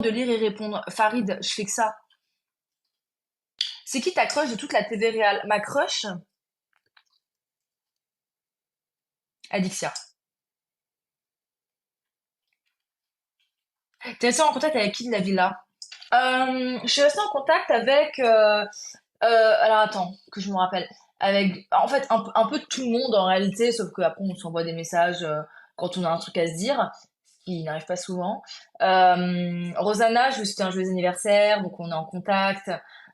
de lire et répondre. Farid, je fais que ça. C'est qui ta crush de toute la TV réelle? Ma crush? Alixia. T'es resté en contact avec qui de la villa? Je suis restée en contact avec... alors attends, que je me rappelle. Avec, en fait, un peu tout le monde en réalité, sauf qu'après on s'envoie des messages quand on a un truc à se dire, ce qui n'arrive pas souvent. Rosanna, je lui souhaite un joyeux anniversaire, donc on est en contact.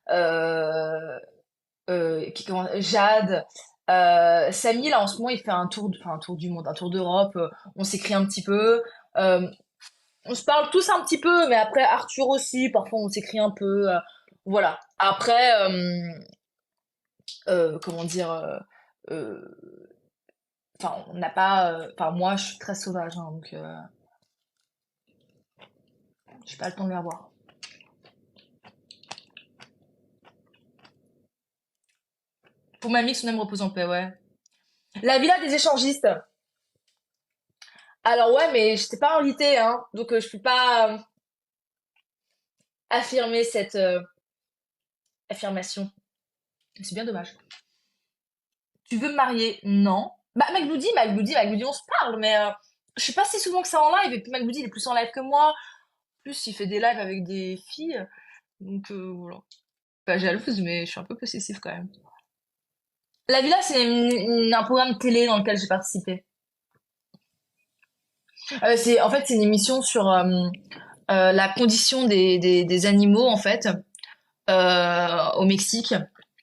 Euh, Jade, Samy, là en ce moment, il fait enfin, un tour du monde, un tour d'Europe. On s'écrit un petit peu. Euh, on se parle tous un petit peu, mais après Arthur aussi, parfois on s'écrit un peu. Voilà. Après, comment dire, euh, enfin, on n'a pas, enfin, moi, je suis très sauvage, hein, donc j'ai pas le temps de les revoir. Pour mamie, son âme repose en paix, ouais. La villa des échangistes. Alors ouais, mais je t'ai pas invitée, hein, donc je peux pas affirmer cette affirmation. C'est bien dommage. Tu veux me marier? Non. Bah, McBloody, on se parle, mais je suis pas si souvent que ça en live, et puis McBloody, il est plus en live que moi. En plus, il fait des lives avec des filles, donc voilà. Pas jalouse, mais je suis un peu possessive quand même. La Villa, c'est un programme de télé dans lequel j'ai participé. En fait, c'est une émission sur la condition des animaux, en fait, au Mexique.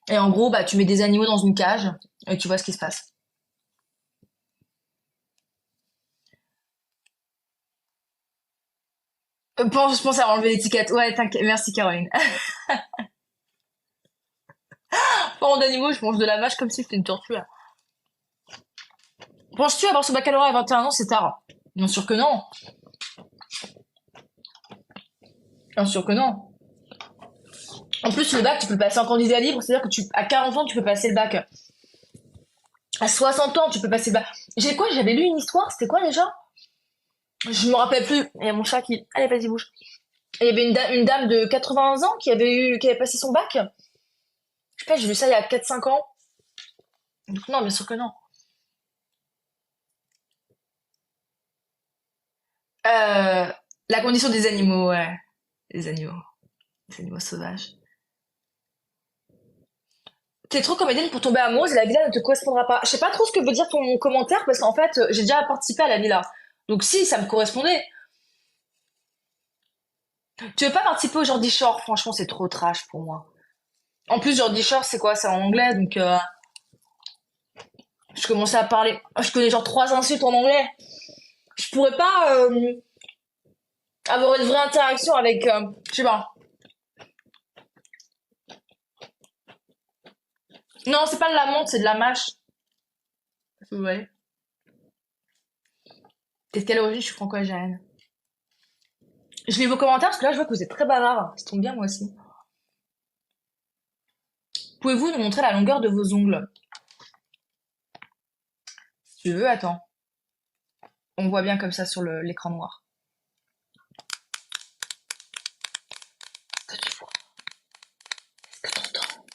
Et en gros, bah, tu mets des animaux dans une cage et tu vois ce qui se passe. Je pense à enlever l'étiquette. Ouais, t'inquiète. Merci, Caroline. Parlant d'animaux, je mange de la vache comme si c'était une tortue, là. Penses-tu avoir ce baccalauréat à 21 ans, c'est tard? Bien sûr que non. Bien sûr que non. En plus, le bac, tu peux le passer en candidat libre, c'est-à-dire que à 40 ans, tu peux passer le bac. À 60 ans, tu peux passer le bac. J'avais lu une histoire, c'était quoi déjà? Je me rappelle plus. Il y a mon chat qui... Allez, vas-y, bouge. Il y avait une dame de 80 ans qui avait passé son bac. Je sais pas, j'ai lu ça il y a 4 5 ans. Donc non, bien sûr que non. Euh, la condition des animaux, ouais. Les animaux. Les animaux sauvages. T'es trop comédienne pour tomber amoureuse et la villa ne te correspondra pas. Je sais pas trop ce que veut dire ton commentaire parce qu'en fait, j'ai déjà participé à la villa. Donc si, ça me correspondait. Tu veux pas participer au Jordi Shore? Franchement, c'est trop trash pour moi. En plus, Jordi Shore, c'est quoi? C'est en anglais, donc je commençais à parler. Je connais genre 3 insultes en anglais. Je pourrais pas avoir une vraie interaction avec, je sais pas. Non, c'est pas de la menthe, c'est de la mâche. Vous voyez. Est-ce qu'à l'origine, je suis franco-algérienne? Je lis vos commentaires parce que là, je vois que vous êtes très bavard. Ça tombe bien, moi aussi. Pouvez-vous nous montrer la longueur de vos ongles? Si tu veux, attends. On voit bien comme ça sur l'écran noir. Est-ce que tu vois? Est-ce que tu entends?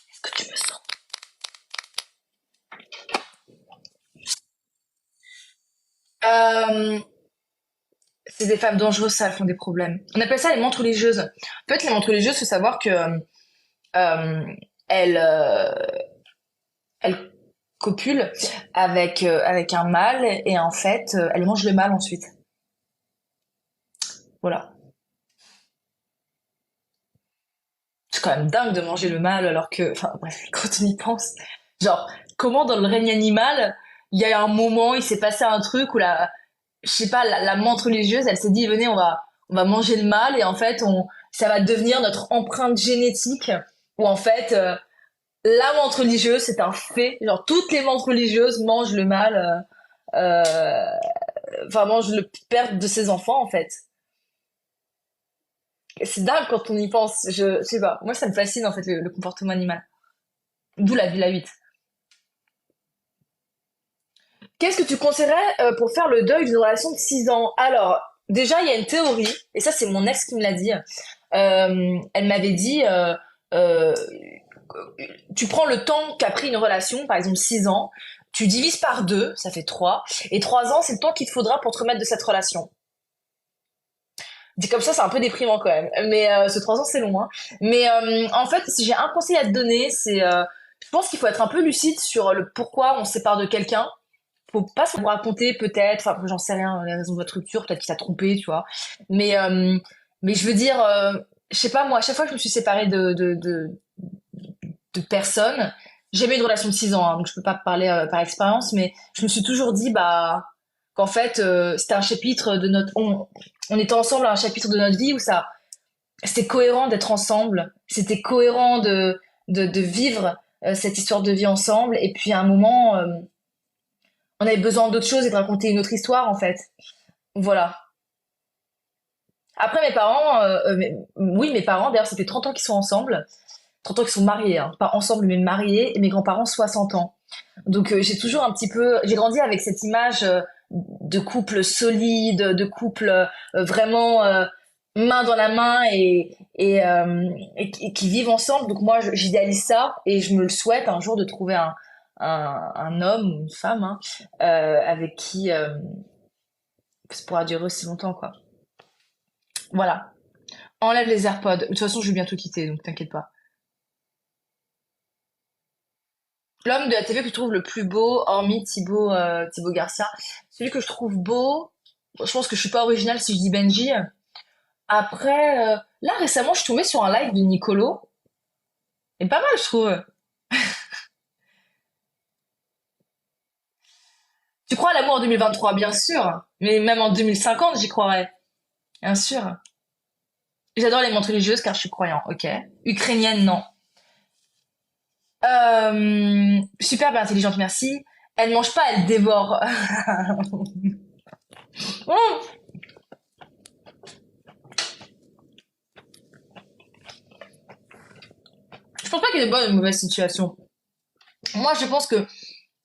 Est-ce que tu me sens? Euh, c'est des femmes dangereuses, ça, elles font des problèmes. On appelle ça les montres religieuses. En fait, les montres religieuses, faut savoir que euh, elles, elles copulent avec un mâle et en fait, elles mangent le mâle ensuite. Voilà. C'est quand même dingue de manger le mâle alors que, enfin bref, quand on y pense, genre, comment dans le règne animal, il y a un moment, il s'est passé un truc où je sais pas, la menthe religieuse, elle s'est dit, venez, on va manger le mâle et en fait, ça va devenir notre empreinte génétique où en fait, la menthe religieuse, c'est un fait. Genre, toutes les menthes religieuses mangent le mâle, enfin, mangent le père de ses enfants en fait. Et c'est dingue quand on y pense. Je sais pas. Moi, ça me fascine en fait le comportement animal. D'où la Villa 8. Qu'est-ce que tu conseillerais pour faire le deuil d'une relation de 6 ans? Alors, déjà, il y a une théorie, et ça, c'est mon ex qui me l'a dit. Elle m'avait dit, euh, tu prends le temps qu'a pris une relation, par exemple 6 ans, tu divises par 2, ça fait 3, et 3 ans, c'est le temps qu'il te faudra pour te remettre de cette relation. Dit comme ça, c'est un peu déprimant quand même. Mais ce 3 ans, c'est long. Hein. Mais en fait, si j'ai un conseil à te donner, je pense qu'il faut être un peu lucide sur le pourquoi on se sépare de quelqu'un. Faut pas se raconter peut-être, enfin j'en sais rien, les raisons de votre rupture, peut-être qu'il t'a trompé, tu vois. Mais mais je veux dire, je sais pas moi, à chaque fois que je me suis séparée de personnes, j'ai eu une relation de 6 ans, hein, donc je peux pas parler par expérience, mais je me suis toujours dit bah qu'en fait c'était un chapitre de notre, on était ensemble à un chapitre de notre vie où ça, c'était cohérent d'être ensemble, c'était cohérent de vivre cette histoire de vie ensemble, et puis à un moment on avait besoin d'autre chose et de raconter une autre histoire en fait. Voilà. Après mes parents, oui mes parents, d'ailleurs ça fait 30 ans qu'ils sont ensemble, 30 ans qu'ils sont mariés, hein. Pas ensemble mais mariés, et mes grands-parents 60 ans. Donc j'ai toujours un petit peu, j'ai grandi avec cette image de couple solide, de couple vraiment main dans la main et qui vivent ensemble. Donc moi j'idéalise ça et je me le souhaite un jour de trouver un homme ou une femme hein, avec qui ça pourra durer aussi longtemps quoi. Voilà. Enlève les AirPods. De toute façon je vais bientôt quitter donc t'inquiète pas. L'homme de la TV que je trouve le plus beau, hormis Thibaut Garcia, celui que je trouve beau, je pense que je suis pas originale si je dis Benji. Après, là récemment, je suis tombée sur un live de Nicolo, et pas mal, je trouve. Tu crois à l'amour en 2023, bien sûr, mais même en 2050, j'y croirais, bien sûr. J'adore les montres religieuses car je suis croyant, ok. Ukrainienne, non. Super intelligente, merci. Elle mange pas, elle dévore. Mmh. Je pense pas qu'il y ait de bonne ou de mauvaise situation. Moi, je pense que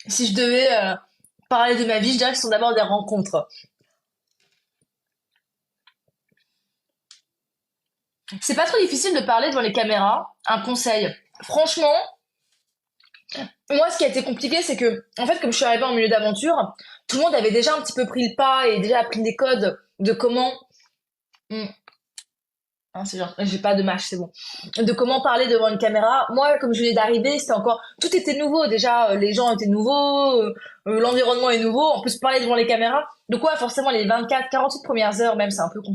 si je devais parler de ma vie, je dirais que ce sont d'abord des rencontres. C'est pas trop difficile de parler devant les caméras. Un conseil. Franchement, moi, ce qui a été compliqué, c'est que, en fait, comme je suis arrivée en milieu d'aventure, tout le monde avait déjà un petit peu pris le pas et déjà appris des codes de comment. Hmm. Ah, c'est genre, j'ai pas de match, c'est bon. De comment parler devant une caméra. Moi, comme je venais d'arriver, c'était encore, tout était nouveau. Déjà, les gens étaient nouveaux, l'environnement est nouveau. En plus, parler devant les caméras. Donc ouais, forcément, les 24, 48 premières heures, même, c'est un peu compliqué.